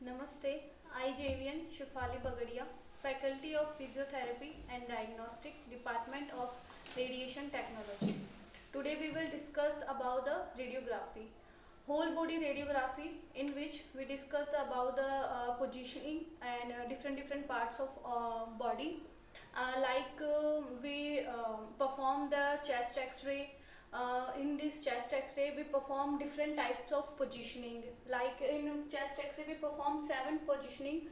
Namaste, I JVN Shifali Bagadia, Faculty of Physiotherapy and Diagnostic, Department of Radiation Technology. Today we will discuss about the radiography, whole body radiography, in which we discussed about the positioning and different parts of body. We perform the chest X-ray. In this chest X-ray, we perform different types of positioning. Like in chest X-ray, we perform 7 positioning.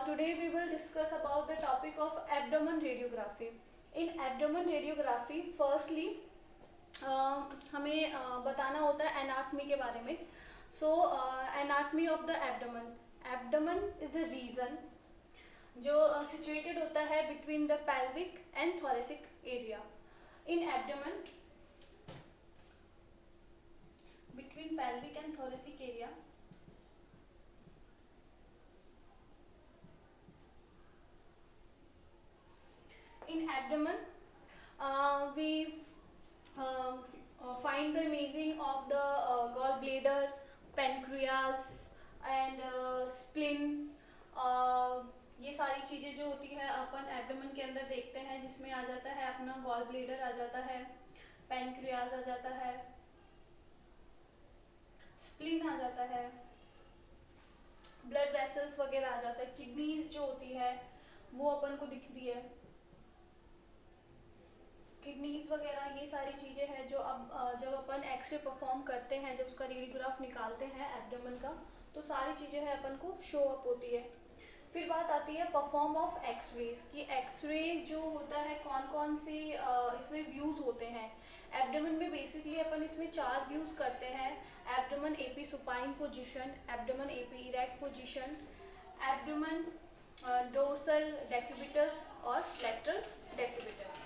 Today we will discuss about the topic of abdomen radiography. In abdomen radiography, firstly हमें बताना होता है anatomy के बारे में. So anatomy of the abdomen. Abdomen is the region जो situated होता है between the pelvic and thoracic area. In abdomen between pelvic and thoracic area, in abdomen we find the imaging of the gallbladder, pancreas and spleen. ये सारी चीज़ें जो होती है अपन abdomen के अंदर देखते हैं, जिसमें आ जाता है अपना गॉल ब्लेडर आ जाता है, पैनक्रियाज आ जाता है, स्प्लीन आ जाता है, ब्लड वेसल्स वगैरह आ जाता है, किडनीज जो होती है वो अपन को दिख रही है, किडनीज वगैरह. ये सारी चीज़ें हैं जो अब जब अपन एक्सरे परफॉर्म करते हैं, जब उसका रेडियोग्राफ निकालते हैं एब्डोमेन का, तो सारी चीज़ें हैं अपन को शो अप होती है. फिर बात आती है परफॉर्म ऑफ एक्सरेज की. एक्सरे जो होता है कौन कौन सी इसमें व्यूज़ होते हैं. एब्डोमेन में बेसिकली अपन इसमें 4 व्यूज़ करते हैं. Abdomen AP supine position, abdomen AP erect position, abdomen dorsal decubitus और लेटरल डेक्यूबिटस.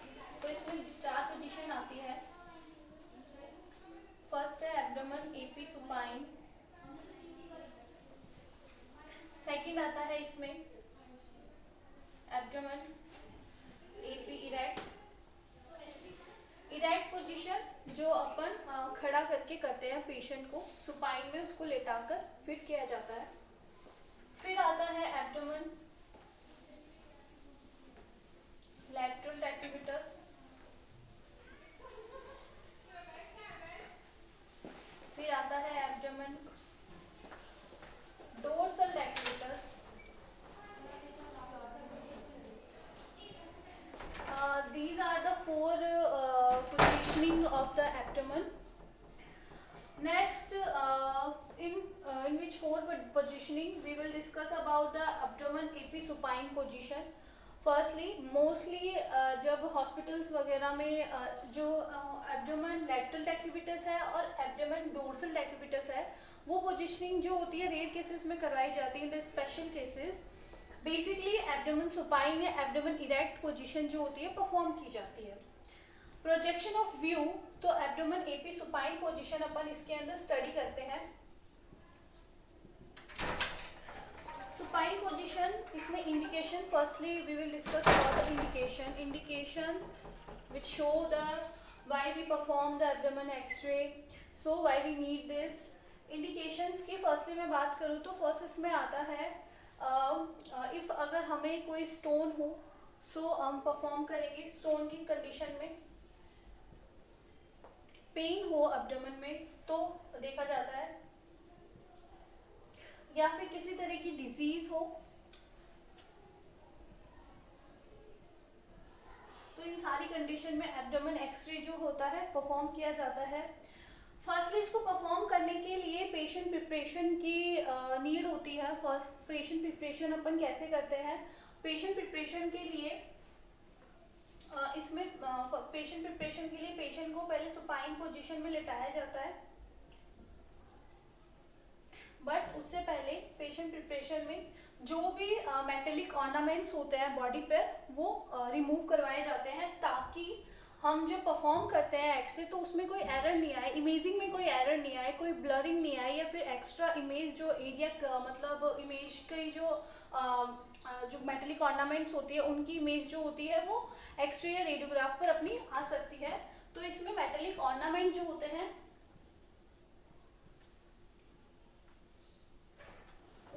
तो इसमें स्टार पोजीशन आती है. फर्स्ट है एब्डोमेन एपी सुपाइन. सेकंड आता है इसमें abdomen AP erect. Erect position जो अपन खड़ा करके करते हैं पेशेंट को, सुपाइन में उसको लेटाकर फिर किया जाता है. फिर आता है एब्डोमेन लैटरल डेक्यूबिटस. फिर आता है abdomen dorsal decubitus. These are the 4 positioning of the abdomen. Next, in which 4 positioning we will discuss about the abdomen episupine position. Firstly, mostly जब हॉस्पिटल्स वगैरह में जो एब्डोमेन लैटरल डेक्यूबिटस है और एब्डोमेन डोर्सल डेक्यूबिटस है, वो पोजीशनिंग जो होती है रेयर केसेस में करवाई जाती है. In the special cases basically abdomen supine या एब्डोमेन इरेक्ट पोजीशन जो होती है परफॉर्म की जाती है. प्रोजेक्शन ऑफ व्यू, तो एब्डोमेन एपी सुपाइन पोजीशन अपन इसके अंदर स्टडी करते हैं. सुपाइन पोजीशन, इसमें indication, firstly we will discuss about the indications which show the why we perform the abdomen x-ray, so why we need this. Indications की firstly मैं बात करूँ तो फर्स्ट इसमें आता है इफ अगर हमें कोई स्टोन हो, सो हम परफॉर्म करेंगे स्टोन की कंडीशन में. पेन हो एब्डोमेन में तो देखा जाता है, या फिर किसी तरह की डिजीज हो, तो इन सारी कंडीशन में एब्डोमेन एक्सरे जो होता है परफॉर्म किया जाता है. फर्स्टली इसको परफॉर्म करने के लिए पेशेंट प्रिपरेशन की नीड होती है. पेशेंट प्रिपरेशन अपन कैसे करते हैं. पेशेंट प्रिपरेशन के लिए इसमें पेशेंट प्रिपरेशन के लिए पेशेंट को पहले सुपाइन पोजीशन में लेटाया जाता है. बट उससे पहले पेशेंट प्रिपरेशन में जो भी मेटेलिक ऑर्नामेंट्स होते हैं बॉडी पर, वो रिमूव करवाए जाते हैं, ताकि हम जब परफॉर्म करते हैं एक्सरे तो उसमें कोई एरर नहीं आए, इमेजिंग में कोई एरर नहीं आए, कोई ब्लरिंग नहीं आए, या फिर एक्स्ट्रा इमेज जो एरिया मतलब इमेज की जो मेटेलिक ऑर्नामेंट्स होती है उनकी इमेज जो होती है वो एक्सरे या रेडियोग्राफ पर अपनी आ सकती है. तो इसमें मेटेलिक ऑर्नामेंट जो होते हैं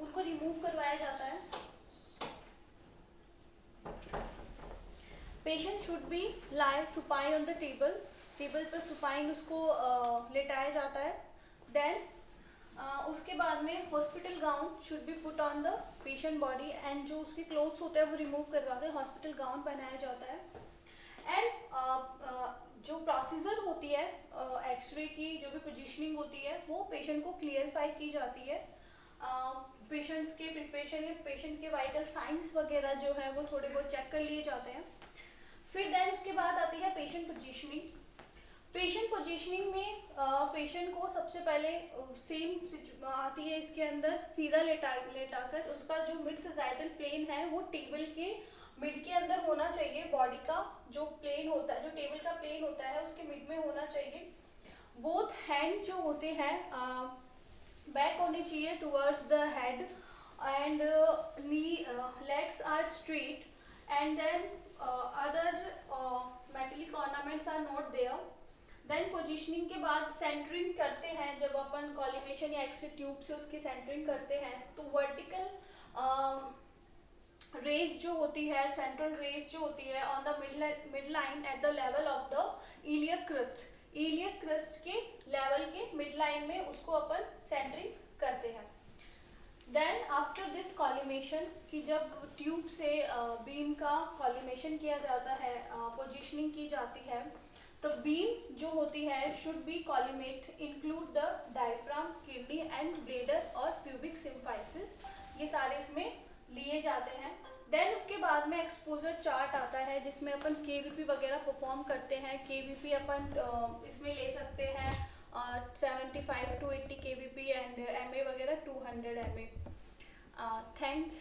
उनको रिमूव करवाया जाता है. Patient should be lie supine on the table. Table पर सुपाइन उसको लेटाया जाता है. देन उसके बाद में hospital gown should be put on the patient body and जो उसके क्लोथ्स होते हैं वो रिमूव करवा के हॉस्पिटल गाउन पहनाया जाता है. एंड जो प्रोसीजर होती है एक्सरे की, जो भी पोजीशनिंग होती है वो पेशेंट को क्लियरफाई की जाती है. पेशेंट्स के प्रिपरेशन या पेशेंट के वाइटल साइंस वगैरह जो है वो थोड़े बहुत चेक कर लिए जाते हैं. फिर देन उसके बाद आती है पेशेंट पोजीशनिंग. पेशेंट पोजीशनिंग में पेशेंट को सबसे पहले सेम आती है इसके अंदर सीधा लेटाकर उसका जो मिड सजाइटल प्लेन है वो टेबल के मिड के अंदर होना चाहिए. बॉडी का जो प्लेन होता है, जो टेबल का प्लेन होता है उसके मिड में होना चाहिए. बोथ हैंड जो होते हैं बैक होने चाहिए towards the head and knee legs are straight and then other metallic ornaments are not there. Then positioning के बाद सेंटरिंग करते हैं. जब अपन कॉलिमेशन या एक्सरे ट्यूब से उसकी सेंटरिंग करते हैं तो वर्टिकल रेज जो होती है, सेंट्रल रेज जो होती है on the mid line at the level of the iliac crust. Iliac crust के लेवल के मिड लाइन में उसको अपन सेंटरिंग करते हैं. देन आफ्टर दिस कॉलिमेशन कि जब ट्यूब से बीम का कॉलिमेशन किया जाता है, पोजीशनिंग की जाती है, तो बीम जो होती है should be collimate include the diaphragm, kidney and bladder और प्यूबिक सिम्फाइसिस. ये सारे इसमें लिए जाते हैं. देन उसके बाद में एक्सपोजर चार्ट आता है जिसमें अपन केवीपी वगैरह परफॉर्म करते हैं. केवीपी अपन इसमें ले सकते हैं 75 to 80 kVp एंड MA वगैरह 200 MA. थैंक्स.